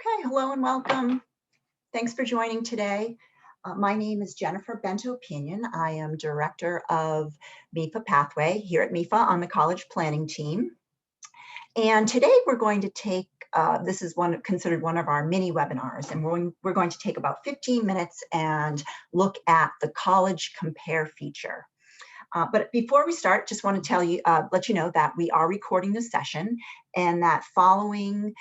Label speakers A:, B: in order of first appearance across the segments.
A: Okay, hello and welcome. Thanks for joining today. My name is Jennifer Bento-Pinion. I am Director of MEFA Pathway here at MEFA on the college planning team. And today we're going to take, this is considered one of our mini webinars, and we're going to take about 15 minutes and look at the college compare feature. But before we start, just want to tell you, let you know that we are recording this session and that following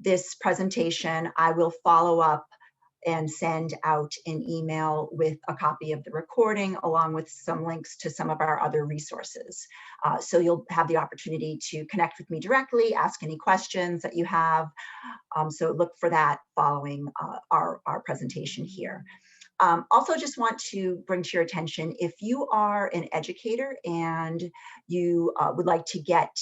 A: this presentation, I will follow up and send out an email with a copy of the recording along with some links to some of our other resources. So you'll have the opportunity to connect with me directly, ask any questions that you have. So look for that following our presentation here. Also just want to bring to your attention, if you are an educator and you would like to get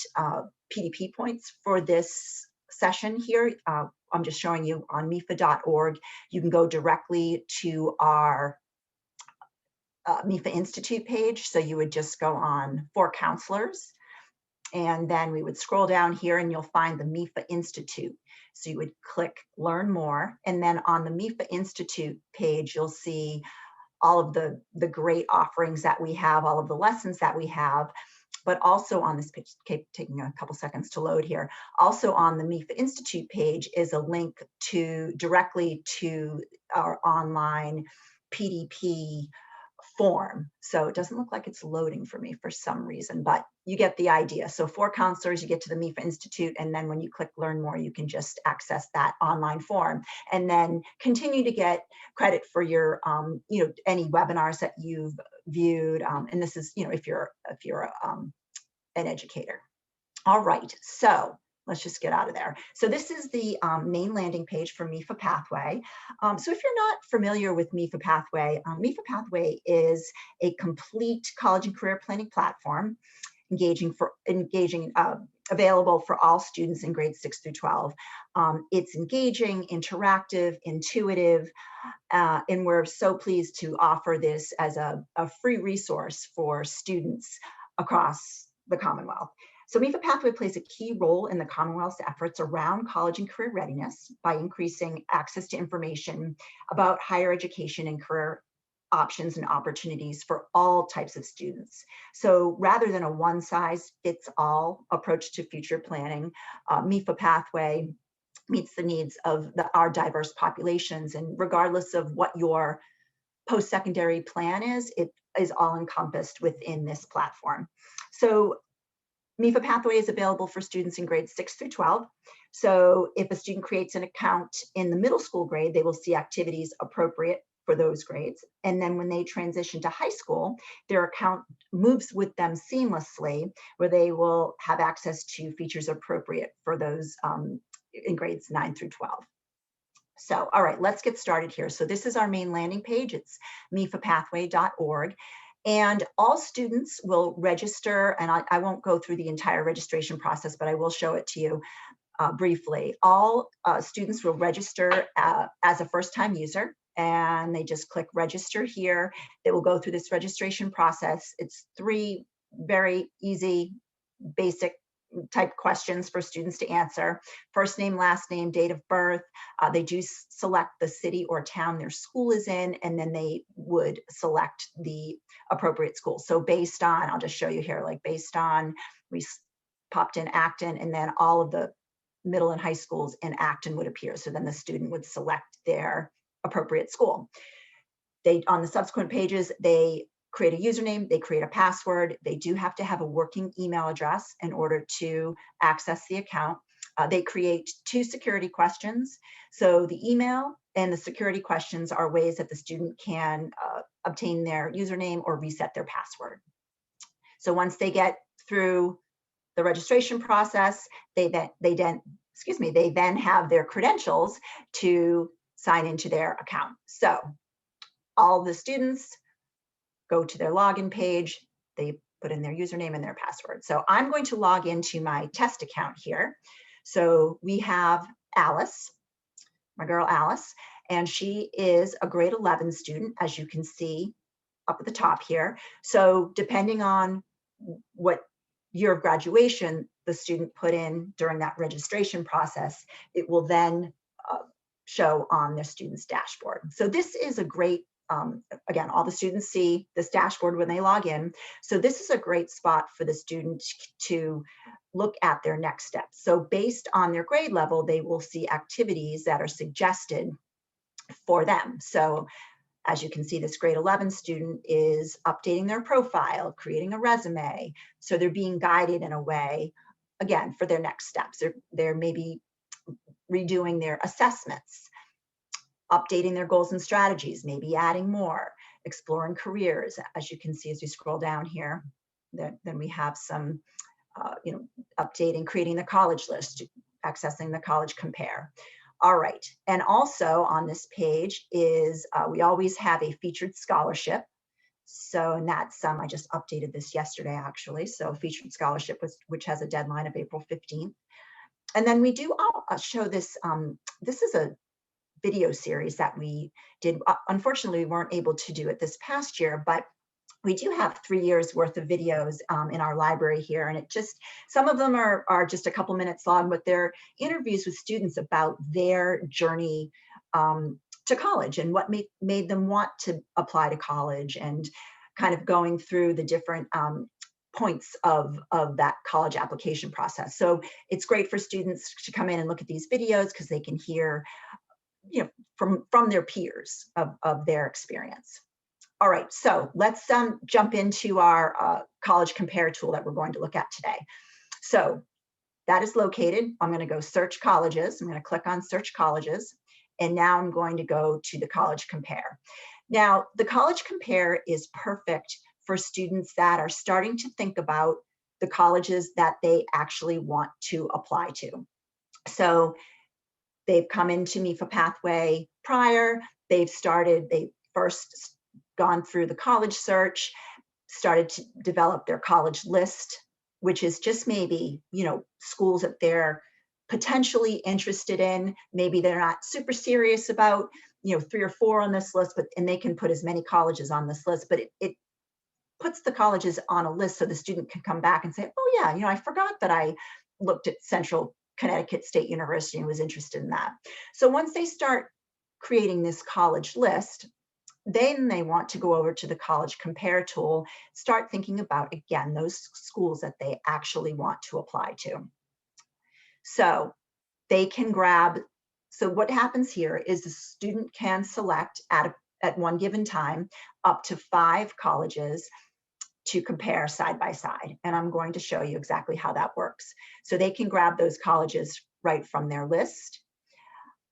A: PDP points for this session here, I'm just showing you on MEFA.org. You can go directly to our MEFA Institute page. So you would just go on for counselors, and then we would scroll down here and you'll find the MEFA Institute. So you would click Learn More, and then on the MEFA Institute page, you'll see all of the great offerings that we have, all of the lessons that we have. But also on this page, taking a couple seconds to load here, also on the MEFA Institute page is a link directly to our online PDP form. So it doesn't look like it's loading for me for some reason, but you get the idea. So for counselors, you get to the MEFA Institute, and then when you click Learn More, you can just access that online form and then continue to get credit for your, any webinars that you've viewed. And this is, if you're an educator. All right, so let's just get out of there. So this is the main landing page for MEFA Pathway. So if you're not familiar with MEFA Pathway is a complete college and career planning platform available for all students in grades 6 through 12. It's engaging, interactive, intuitive, and we're so pleased to offer this as a free resource for students across the Commonwealth. So MEFA Pathway plays a key role in the Commonwealth's efforts around college and career readiness by increasing access to information about higher education and career options and opportunities for all types of students. So rather than a one-size-fits-all approach to future planning, MEFA Pathway meets the needs of our diverse populations, and regardless of what your post-secondary plan is, it is all encompassed within this platform. So MEFA Pathway is available for students in grades 6 through 12. So if a student creates an account in the middle school grade, they will see activities appropriate for those grades. And then when they transition to high school, their account moves with them seamlessly, where they will have access to features appropriate for those in grades 9 through 12. So, all right, let's get started here. So this is our main landing page. It's mefapathway.org. And all students will register, and I won't go through the entire registration process, but I will show it to you briefly. All students will register as a first-time user, and they just click register here. They will go through this registration process. It's 3 very easy, basic type questions for students to answer. First name, last name, date of birth. They do select the city or town their school is in, and then they would select the appropriate school. So based on, I'll just show you here, like based on, we popped in Acton, and then all of the middle and high schools in Acton would appear. So then the student would select their appropriate school. On the subsequent pages, they create a username, they create a password. They do have to have a working email address in order to access the account. They create 2 security questions. So the email and the security questions are ways that the student can obtain their username or reset their password. So once they get through the registration process, they then have their credentials to sign into their account. So all the students go to their login page, they put in their username and their password. So I'm going to log into my test account here. So we have Alice, my girl Alice, and she is a grade 11 student, as you can see up at the top here. So depending on what year of graduation the student put in during that registration process, it will then show on their students' dashboard. So this is a great, again, all the students see this dashboard when they log in. So this is a great spot for the student to look at their next steps. So based on their grade level, they will see activities that are suggested for them. So as you can see, this grade 11 student is updating their profile, creating a resume. So they're being guided in a way, again, for their next steps. They're maybe redoing their assessments, updating their goals and strategies, maybe adding more, exploring careers. As you can see, as we scroll down here, then we have some, updating, creating the college list, accessing the college compare. All right, and also on this page is, we always have a featured scholarship. So, and that's, I just updated this yesterday actually. So featured scholarship, which has a deadline of April 15th. And then we do, I'll show this, this is a video series that we did. Unfortunately, we weren't able to do it this past year, but we do have 3 years worth of videos in our library here. And it just, some of them are just a couple minutes long, but they're interviews with students about their journey to college and what made them want to apply to college, and kind of going through the different points of that college application process. So it's great for students to come in and look at these videos because they can hear, from their peers of their experience. All right, so let's jump into our college compare tool that we're going to look at today. So that is located, I'm going to go search colleges. I'm going to click on search colleges, and now I'm going to go to the college compare. Now, the college compare is perfect for students that are starting to think about the colleges that they actually want to apply to. So they've come into MEFA Pathway prior, they first gone through the college search, started to develop their college list, which is just maybe, schools that they're potentially interested in. Maybe they're not super serious about, 3 or 4 on this list, and they can put as many colleges on this list, but it puts the colleges on a list so the student can come back and say, oh yeah, I forgot that I looked at Central Connecticut State University and was interested in that. So once they start creating this college list, then they want to go over to the college compare tool, start thinking about, again, those schools that they actually want to apply to. So they can grab, so what happens here is the student can select at one given time up to 5 colleges to compare side by side. And I'm going to show you exactly how that works. So they can grab those colleges right from their list.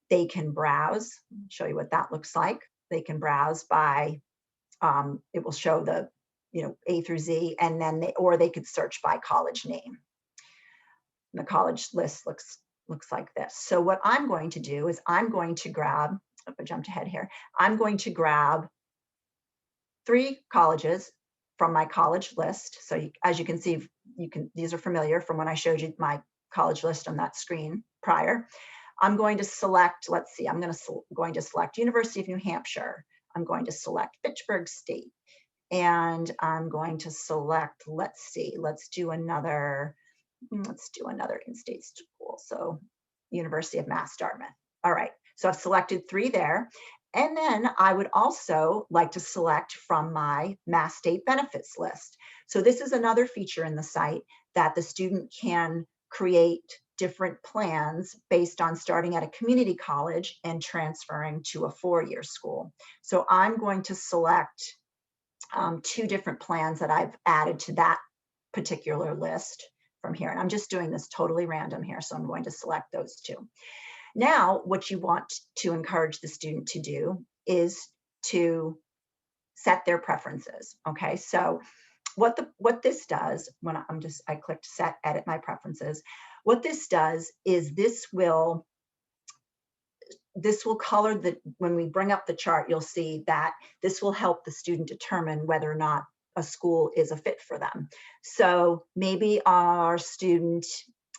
A: They can browse, show you what that looks like. They can browse by, it will show the, A through Z, and then they could search by college name. And the college list looks like this. So what I'm going to do is I'm going to grab, if I jumped ahead here, I'm going to grab 3 colleges from my college list. So as you can see, these are familiar from when I showed you my college list on that screen prior. I'm going to select, let's see, I'm going to select University of New Hampshire. I'm going to select Fitchburg State. And I'm going to select, let's see, let's do another in-state school. So University of Mass Dartmouth. All right, so I've selected 3 there. And then I would also like to select from my Mass State benefits list. So this is another feature in the site that the student can create different plans based on starting at a community college and transferring to a 4-year school. So I'm going to select 2 different plans that I've added to that particular list from here. And I'm just doing this totally random here. So I'm going to select those 2. Now, what you want to encourage the student to do is to set their preferences. Okay, so what this does, when I clicked set, edit my preferences. What this does is this will color when we bring up the chart, you'll see that this will help the student determine whether or not a school is a fit for them. So maybe our student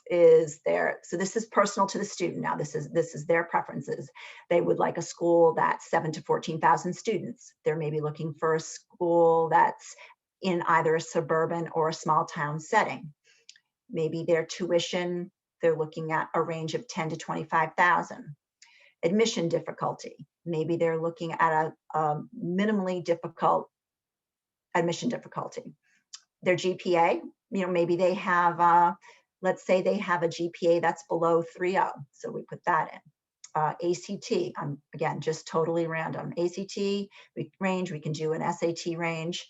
A: is there. So this is personal to the student. Now this is their preferences. They would like a school that's 7,000 to 14,000 students. They're maybe looking for a school that's in either a suburban or a small town setting. Maybe their tuition, they're looking at a range of 10,000 to 25,000. Admission difficulty. Maybe they're looking at a minimally difficult admission difficulty. Their GPA, maybe they have, let's say they have a GPA that's below 3.0. So we put that in. ACT, again, just totally random. ACT range, we can do an SAT range.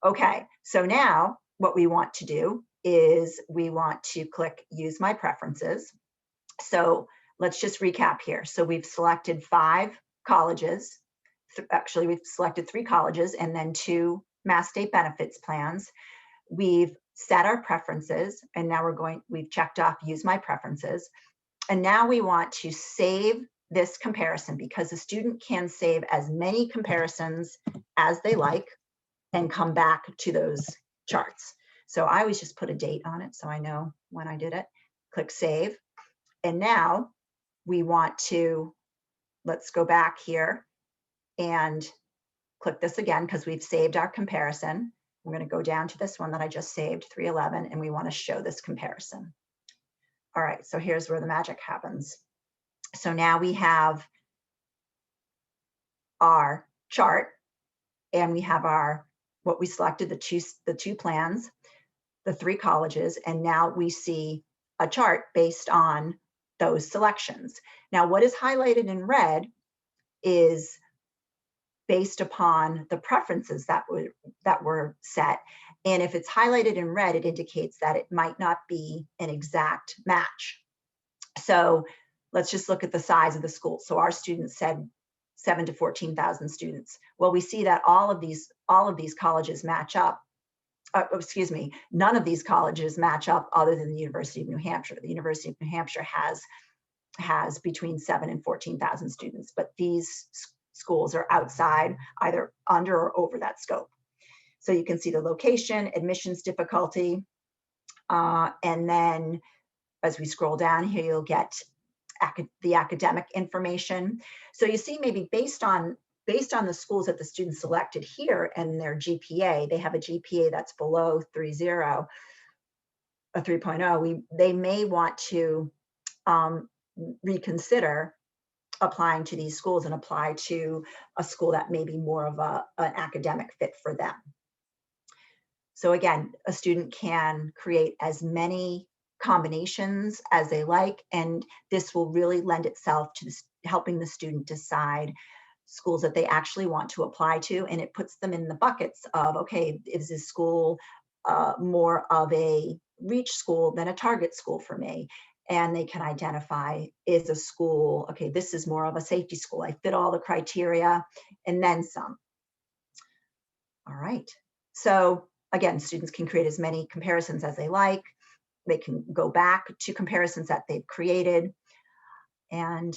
A: Okay, so now what we want to do is we want to click Use My Preferences. So let's just recap here. So we've selected 5 colleges. Actually, we've selected 3 colleges and then 2 Mass State Benefits plans. We've set our preferences, and now we've checked off Use My Preferences. And now we want to save this comparison, because the student can save as many comparisons as they like and come back to those charts. So I always just put a date on it so I know when I did it. Click Save. And now we want to, let's go back here and click this again because we've saved our comparison. We're going to go down to this one that I just saved, 311, and we want to show this comparison. All right, so here's where the magic happens. So now we have our chart, and we have what we selected, the two plans, the 3 colleges, and now we see a chart based on those selections. Now, what is highlighted in red is based upon the preferences that were set. And if it's highlighted in red, it indicates that it might not be an exact match. So let's just look at the size of the school. So our students said 7 to 14,000 students. Well, we see that all of these colleges match up. Excuse me, none of these colleges match up other than the University of New Hampshire. The University of New Hampshire has between 7 and 14,000 students, but these schools are outside, either under or over that scope. So you can see the location, admissions difficulty, and then as we scroll down here, you'll get the academic information. So you see, maybe based on the schools that the students selected here and their GPA, they have a GPA that's below 3.0, a 3.0, they may want to reconsider applying to these schools and apply to a school that may be more of an academic fit for them. So again, a student can create as many combinations as they like, and this will really lend itself to helping the student decide schools that they actually want to apply to, and it puts them in the buckets of, okay, is this school more of a reach school than a target school for me? And they can identify, is a school, okay, this is more of a safety school. I fit all the criteria and then some. All right. So again, students can create as many comparisons as they like. They can go back to comparisons that they've created. And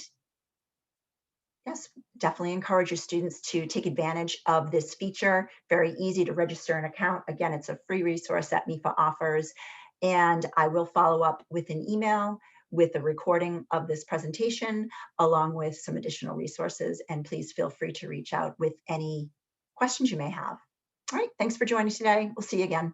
A: yes, definitely encourage your students to take advantage of this feature. Very easy to register an account. Again, it's a free resource that MEFA offers. And I will follow up with an email with a recording of this presentation, along with some additional resources. And please feel free to reach out with any questions you may have. All right, thanks for joining today. We'll see you again.